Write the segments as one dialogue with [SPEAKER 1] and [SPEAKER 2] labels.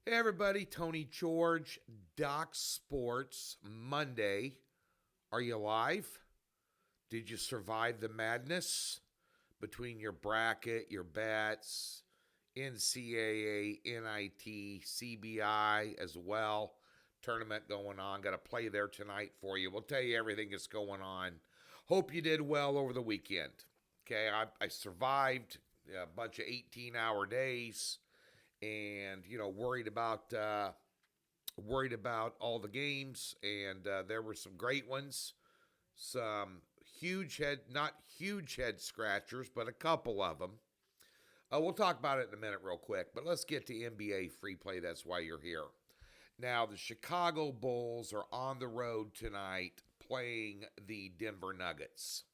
[SPEAKER 1] Hey everybody, Tony George, Doc Sports, Monday. Are you alive? Did you survive the madness between your bracket, your bets, NCAA, NIT, CBI as well? Tournament going on. Got a play there tonight for you. We'll tell you everything that's going on. Hope you did well over the weekend. Okay, I survived a bunch of 18-hour days and worried about all the games, and there were some great ones, some not huge head scratchers, but a couple of them. We'll talk about it in a minute, real quick, but let's get to NBA free play. That's why you're here. Now, the Chicago Bulls are on the road tonight playing the Denver Nuggets.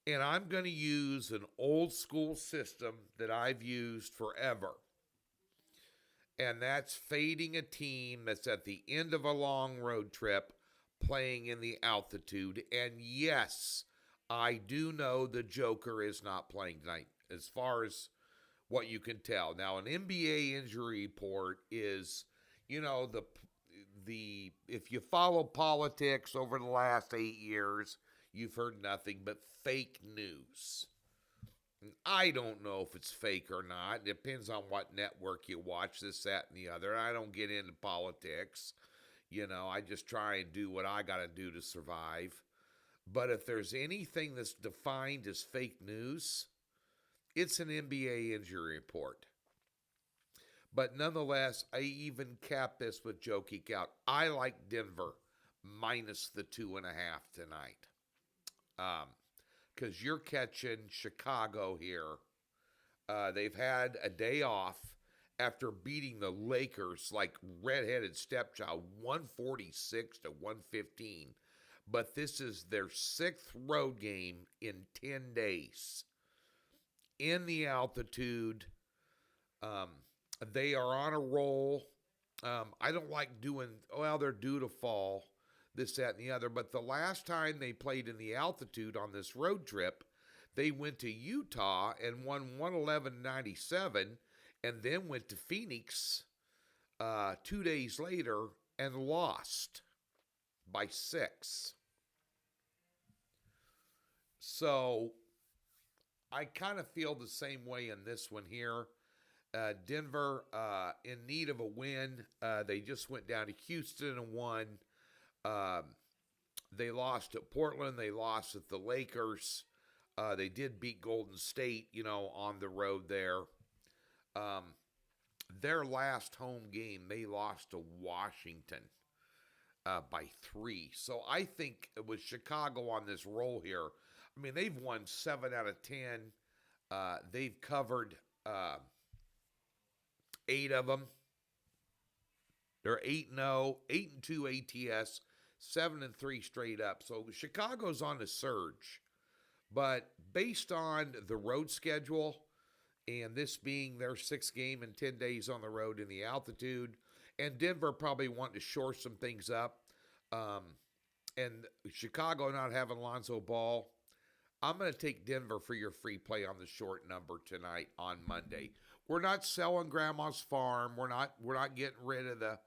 [SPEAKER 1] And I'm going to use an old school system that I've used forever, and that's fading a team that's at the end of a long road trip playing in the altitude. And yes, I do know the Joker is not playing tonight, as far as what you can tell. Now, an NBA injury report is, the if you follow politics over the last 8 years, you've heard nothing but fake news. I don't know if it's fake or not. It depends on what network you watch, this, that, and the other. I don't get into politics. I just try and do what I got to do to survive. But if there's anything that's defined as fake news, it's an NBA injury report. But nonetheless, I even cap this with Joe Geek Out. I like Denver minus the 2.5 tonight. Because you're catching Chicago here. They've had a day off after beating the Lakers like redheaded stepchild, 146-115. But this is their sixth road game in 10 days. In the altitude, they are on a roll. I don't like they're due to fall, this, that, and the other. But the last time they played in the altitude on this road trip, they went to Utah and won 111-97, and then went to Phoenix 2 days later and lost by 6. So I kind of feel the same way in this one here. Denver in need of a win. They just went down to Houston and won. They lost at Portland. They lost at the Lakers. They did beat Golden State, on the road there. Their last home game, they lost to Washington by 3. So I think with Chicago on this roll here, I mean, they've won 7 out of 10. They've covered 8 of them. They're 8-0, 8-2 ATS, 7-3 straight up. So Chicago's on the surge. But based on the road schedule, and this being their 6th game in 10 days on the road in the altitude, and Denver probably wanting to shore some things up, and Chicago not having Lonzo Ball, I'm going to take Denver for your free play on the short number tonight on Monday. We're not selling Grandma's Farm. We're not getting rid of the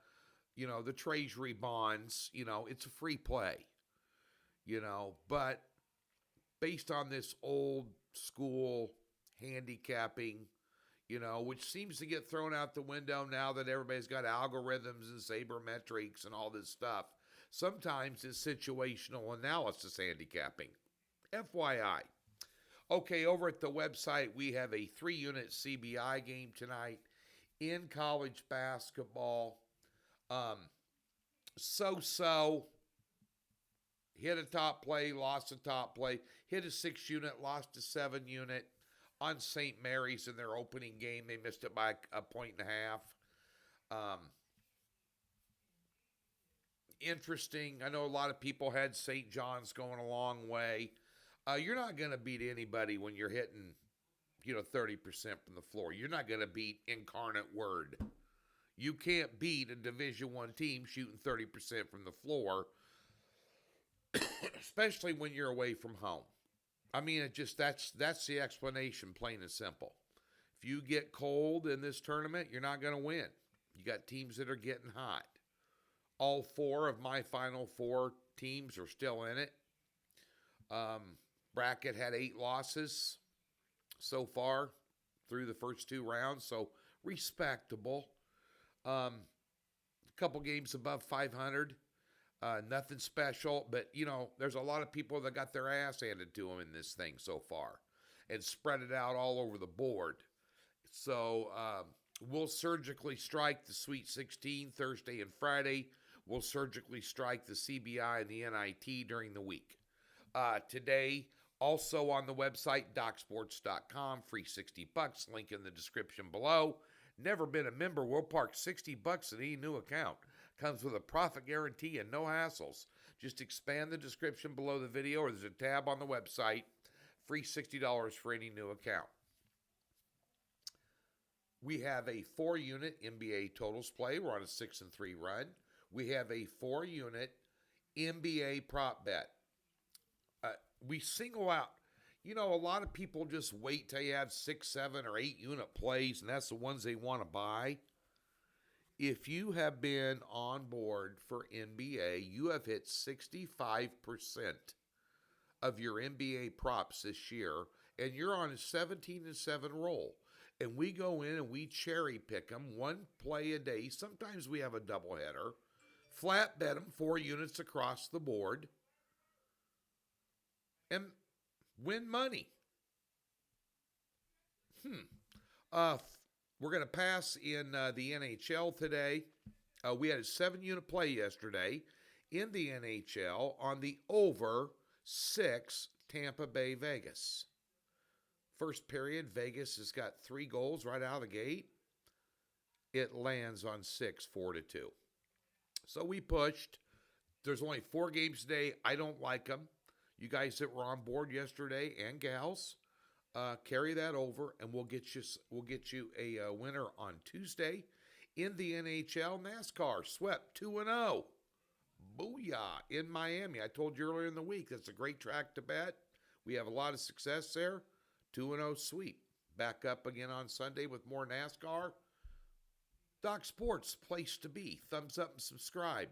[SPEAKER 1] treasury bonds. It's a free play. But based on this old school handicapping, which seems to get thrown out the window now that everybody's got algorithms and sabermetrics and all this stuff. Sometimes it's situational analysis handicapping. FYI. Okay, over at the website, we have a 3-unit CBI game tonight in college basketball. So-so. Hit a top play, lost a top play. Hit a 6-unit, lost a 7-unit. On St. Mary's in their opening game, they missed it by a 1.5. Interesting. I know a lot of people had St. John's going a long way. You're not going to beat anybody when you're hitting, 30% from the floor. You're not going to beat Incarnate Word. You can't beat a Division I team shooting 30% from the floor, especially when you're away from home. I mean, that's the explanation, plain and simple. If you get cold in this tournament, you're not going to win. You got teams that are getting hot. All four of my final four teams are still in it. Um, Bracket had 8 losses so far through the first 2 rounds, so respectable. A couple games above 500. Nothing special, but there's a lot of people that got their ass handed to them in this thing so far, and spread it out all over the board. So we'll surgically strike the Sweet 16 Thursday and Friday. We'll surgically strike the CBI and the NIT during the week. Today, also on the website, DocSports.com, free $60, link in the description below. Never been a member, we'll park $60 in any new account. Comes with a profit guarantee and no hassles. Just expand the description below the video, or there's a tab on the website. Free $60 for any new account. We have a 4-unit NBA totals play. We're on a 6-3 run. We have a 4-unit NBA prop bet. We single out. A lot of people just wait till you have 6, 7, or 8-unit plays, and that's the ones they want to buy. If you have been on board for NBA, you have hit 65% of your NBA props this year, and you're on a 17-7 roll. And we go in and we cherry pick them, one play a day. Sometimes we have a doubleheader. Flat bet them 4 units across the board, and win money. We're going to pass in the NHL today. We had a 7-unit play yesterday in the NHL on the over 6 Tampa Bay Vegas. First period, Vegas has got 3 goals right out of the gate. It lands on 6, 4-2. So we pushed. There's only 4 games today. I don't like them. You guys that were on board yesterday, and gals, carry that over, and we'll get you a winner on Tuesday. In the NHL, NASCAR swept 2-0. Booyah in Miami. I told you earlier in the week that's a great track to bet. We have a lot of success there. 2-0 sweep. Back up again on Sunday with more NASCAR. Doc Sports, place to be. Thumbs up and subscribe.